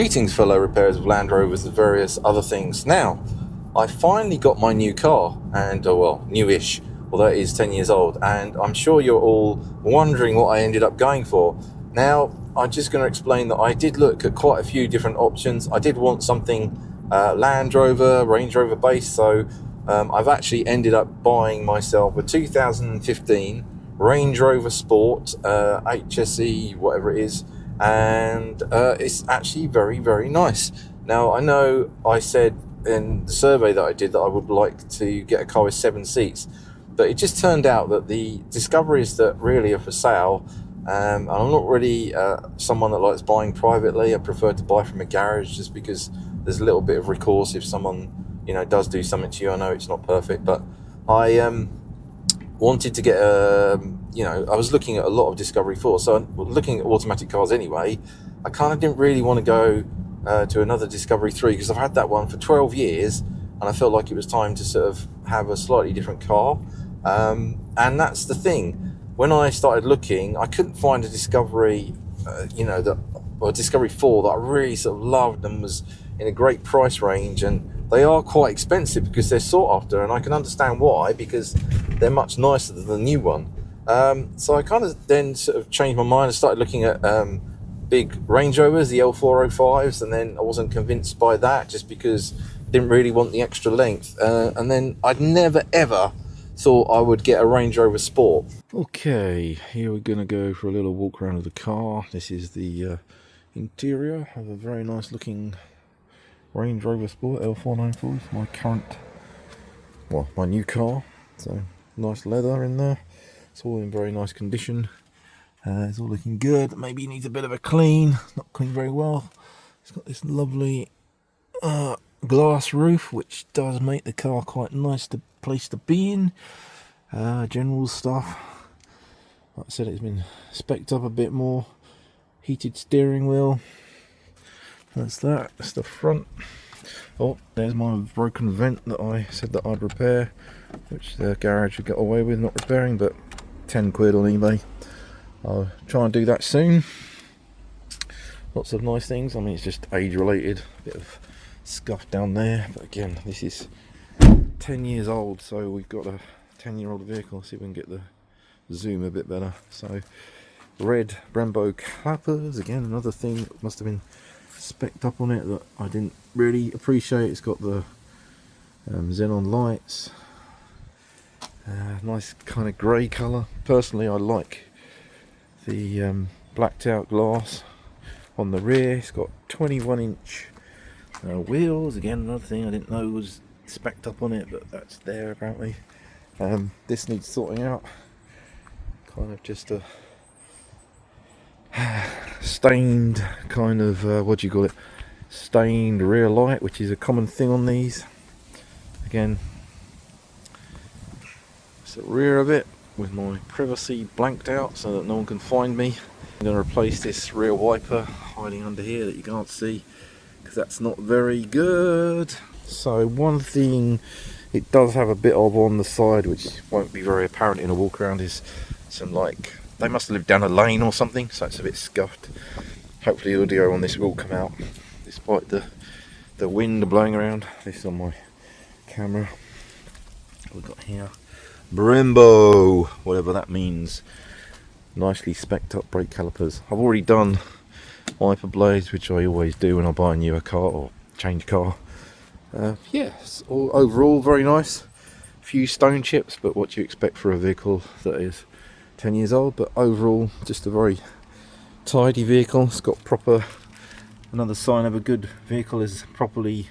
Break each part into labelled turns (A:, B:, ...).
A: Greetings, fellow repairers of Land Rovers and various other things. Now, I finally got my new car, and well, newish, although it is 10 years old, and I'm sure you're all wondering what I ended up going for. Now, I'm just going to explain that I did look at quite a few different options. I did want something Land Rover, Range Rover based, so I've actually ended up buying myself a 2015 Range Rover Sport, HSE, whatever it is, and it's actually very, very nice. Now, I know I said in the survey that I did that I would like to get a car with 7 seats, but it just turned out that the discoveries that really are for sale, and I'm not really someone that likes buying privately. I prefer to buy from a garage just because there's a little bit of recourse if someone, does do something to you. I know it's not perfect, but I wanted to get I was looking at a lot of Discovery 4, so looking at automatic cars anyway. I kind of didn't really want to go to another Discovery 3 because I've had that one for 12 years and I felt like it was time to sort of have a slightly different car, and that's the thing. When I started looking, I couldn't find a Discovery Discovery 4 that I really sort of loved and was in a great price range, and they are quite expensive because they're sought after, and I can understand why, because they're much nicer than the new one. So I kind of then sort of changed my mind and started looking at big Range Rovers, the L405s, and then I wasn't convinced by that just because I didn't really want the extra length. And then I'd never ever thought I would get a Range Rover Sport. Okay, here we're going to go for a little walk around of the car. This is the interior of a very nice looking Range Rover Sport L494. It's my new car. So nice leather in there. It's all in very nice condition. It's all looking good. Maybe it needs a bit of a clean. Not cleaned very well. It's got this lovely glass roof, which does make the car quite nice place to be in. General stuff. Like I said, it's been spec'd up a bit more. Heated steering wheel. That's that. That's the front. Oh, there's my broken vent that I said that I'd repair, which the garage got away with not repairing, but 10 quid on eBay. I'll try and do that soon. Lots of nice things. I mean, it's just age related. A bit of scuff down there, but again, this is 10 years old, so we've got a 10-year-old vehicle. See if we can get the zoom a bit better. So red Brembo clappers, again another thing that must have been spec'd up on it that I didn't really appreciate. It's got the xenon lights, nice kind of grey colour. Personally, I like the blacked out glass on the rear. It's got 21-inch wheels, again another thing I didn't know was spec'd up on it, but that's there apparently. This needs sorting out. Kind of just a stained kind of stained rear light, which is a common thing on these. Again, it's the rear of it with my privacy blanked out so that no one can find me. I'm going to replace this rear wiper hiding under here that you can't see, because that's not very good. So one thing it does have a bit of on the side, which won't be very apparent in a walk around, is some they must have lived down a lane or something, so it's a bit scuffed. Hopefully the audio on this will come out despite the wind blowing around. This is on my camera. What we've got here, Brembo, whatever that means. Nicely spec'd up brake calipers. I've already done wiper blades, which I always do when I buy a newer car or change car. Yes, overall very nice. Few stone chips, but what you expect for a vehicle that is 10 years old. But overall, just a very tidy vehicle. It's got another sign of a good vehicle is properly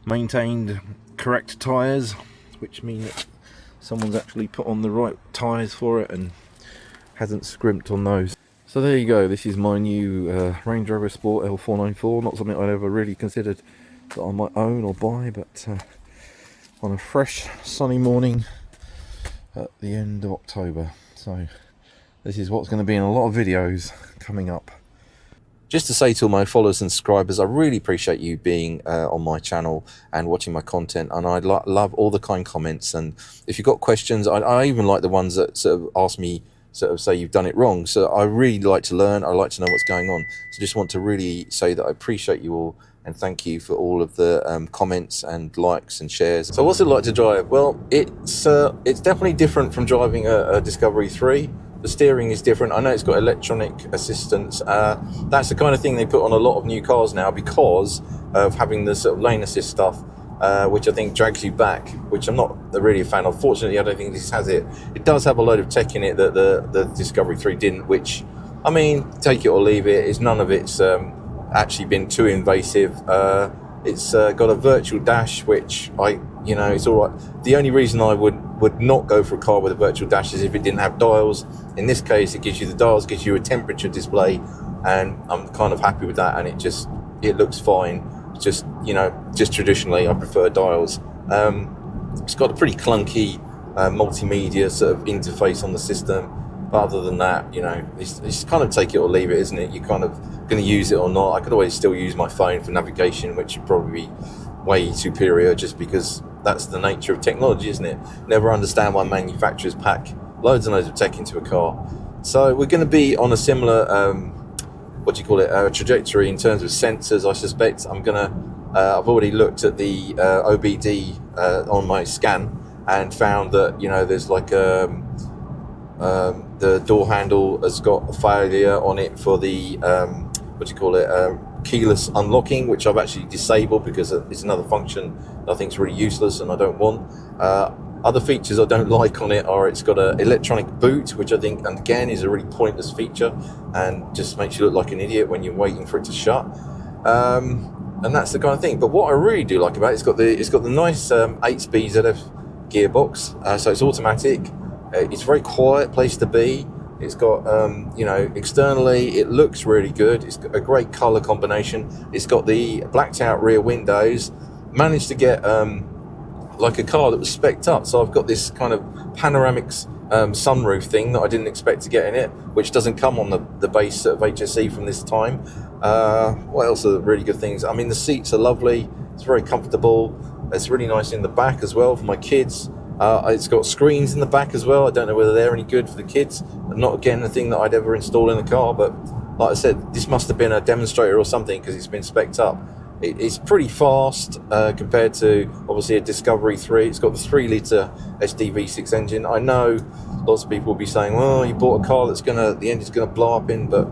A: maintained, correct tyres, which mean that someone's actually put on the right tyres for it and hasn't scrimped on those. So there you go. This is my new Range Rover Sport L494. Not something I'd ever really considered that I might own or buy, but on a fresh sunny morning at the end of October. So this is what's going to be in a lot of videos coming up. Just to say to all my followers and subscribers, I really appreciate you being on my channel and watching my content, and I love all the kind comments. And if you've got questions, I even like the ones that sort of ask me sort of say you've done it wrong. So I really like to learn. I like to know what's going on. So just want to really say that I appreciate you all and thank you for all of the comments and likes and shares. So what's it like to drive? Well, it's definitely different from driving a Discovery 3. The steering is different. I know it's got electronic assistance. That's the kind of thing they put on a lot of new cars now because of having the sort of lane assist stuff, which I think drags you back, which I'm not really a fan of. Fortunately, I don't think this has it. It does have a load of tech in it that the Discovery 3 didn't, which, I mean, take it or leave it. It's none of it's actually been too invasive. It's got a virtual dash, which it's all right. The only reason I would not go for a car with a virtual dash is if it didn't have dials. In this case, it gives you the dials, gives you a temperature display, and I'm kind of happy with that, and it looks fine. Just traditionally I prefer dials. It's got a pretty clunky multimedia sort of interface on the system, but other than that, it's kind of take it or leave it, isn't it? You're kind of going to use it or not. I could always still use my phone for navigation, which would probably be way superior, just because that's the nature of technology, isn't it? Never understand why manufacturers pack loads and loads of tech into a car. So we're going to be on a similar trajectory in terms of sensors. I suspect I've already looked at the OBD on my scan and found that there's like the door handle has got a failure on it for the keyless unlocking, which I've actually disabled because it's another function that I think is really useless and I don't want. Other features I don't like on it are it's got an electronic boot, which I think, and again, is a really pointless feature and just makes you look like an idiot when you're waiting for it to shut. And that's the kind of thing. But what I really do like about it, it's got the nice 8-speed ZF gearbox, so it's automatic. It's a very quiet place to be. It's got, externally, it looks really good. It's got a great colour combination. It's got the blacked out rear windows. Managed to get like a car that was spec'd up. So I've got this kind of panoramic sunroof thing that I didn't expect to get in it, which doesn't come on the base of HSE from this time. What else are the really good things? I mean, the seats are lovely. It's very comfortable. It's really nice in the back as well for my kids. It's got screens in the back as well. I don't know whether they're any good for the kids. Not, again, the thing that I'd ever install in the car, but like I said, this must have been a demonstrator or something because it's been spec'd up. It's pretty fast compared to, obviously, a Discovery 3. It's got the 3-litre SDV6 engine. I know lots of people will be saying, well, you bought a car the engine's going to blow up in, but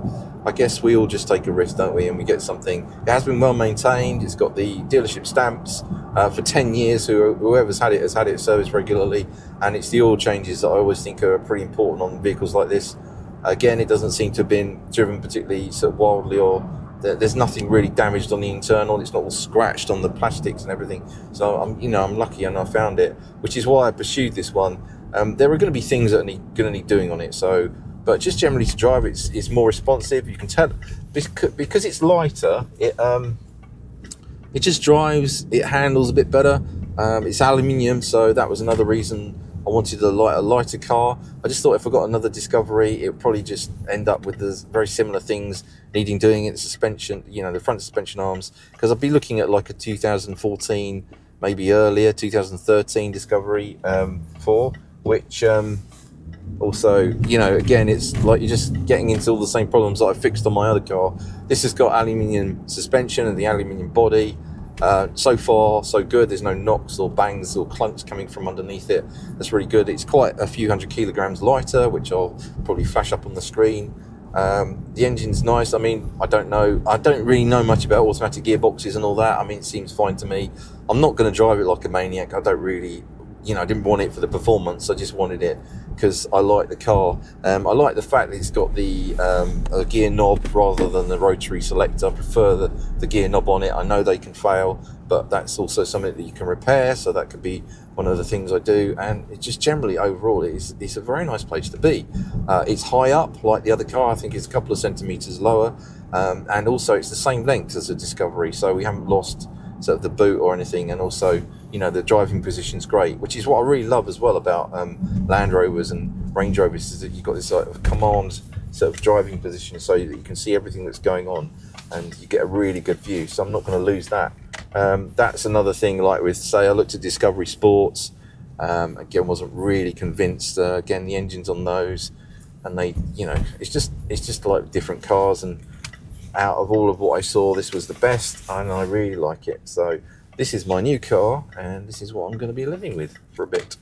A: I guess we all just take a risk, don't we? And we get something. It has been well maintained. It's got the dealership stamps for 10 years. Whoever's had it has had it serviced regularly. And it's the oil changes that I always think are pretty important on vehicles like this. Again, it doesn't seem to have been driven particularly sort of wildly, or there's nothing really damaged on the internal. It's not all scratched on the plastics and everything. So I'm lucky and I found it, which is why I pursued this one. There are going to be things that are going to need doing on it. So, but just generally to drive, it's more responsive. You can tell because it's lighter. It just drives. It handles a bit better. It's aluminium, so that was another reason I wanted a lighter car. I just thought if I got another Discovery, it would probably just end up with the very similar things needing doing in the suspension, the front suspension arms, because I'd be looking at like a 2014, maybe earlier, 2013 Discovery 4, which also, again, it's like you're just getting into all the same problems that I fixed on my other car. This has got aluminium suspension and the aluminium body. So far, so good. There's no knocks or bangs or clunks coming from underneath it. That's really good. It's quite a few hundred kilograms lighter, which I'll probably flash up on the screen. The engine's nice. I mean, I don't really know much about automatic gearboxes and all that. I mean, it seems fine to me. I'm not going to drive it like a maniac. I don't really, I didn't want it for the performance. I just wanted it because I like the car. I like the fact that it's got the a gear knob rather than the rotary selector. I prefer the gear knob on it. I know they can fail, but that's also something that you can repair, so that could be one of the things I do. And it just generally, overall, it's a very nice place to be. It's high up, like the other car. I think it's a couple of centimetres lower, and also it's the same length as a Discovery, so we haven't lost sort of the boot or anything. And also, the driving position's great, which is what I really love as well about Land Rovers and Range Rovers, is that you've got this sort of command sort of driving position so that you can see everything that's going on and you get a really good view. So I'm not going to lose that. That's another thing, like with, say, I looked at Discovery Sports, again, wasn't really convinced. Again, the engines on those, and they, you know, it's just like different cars, and out of all of what I saw, this was the best, and I really like it. So this is my new car, and this is what I'm going to be living with for a bit.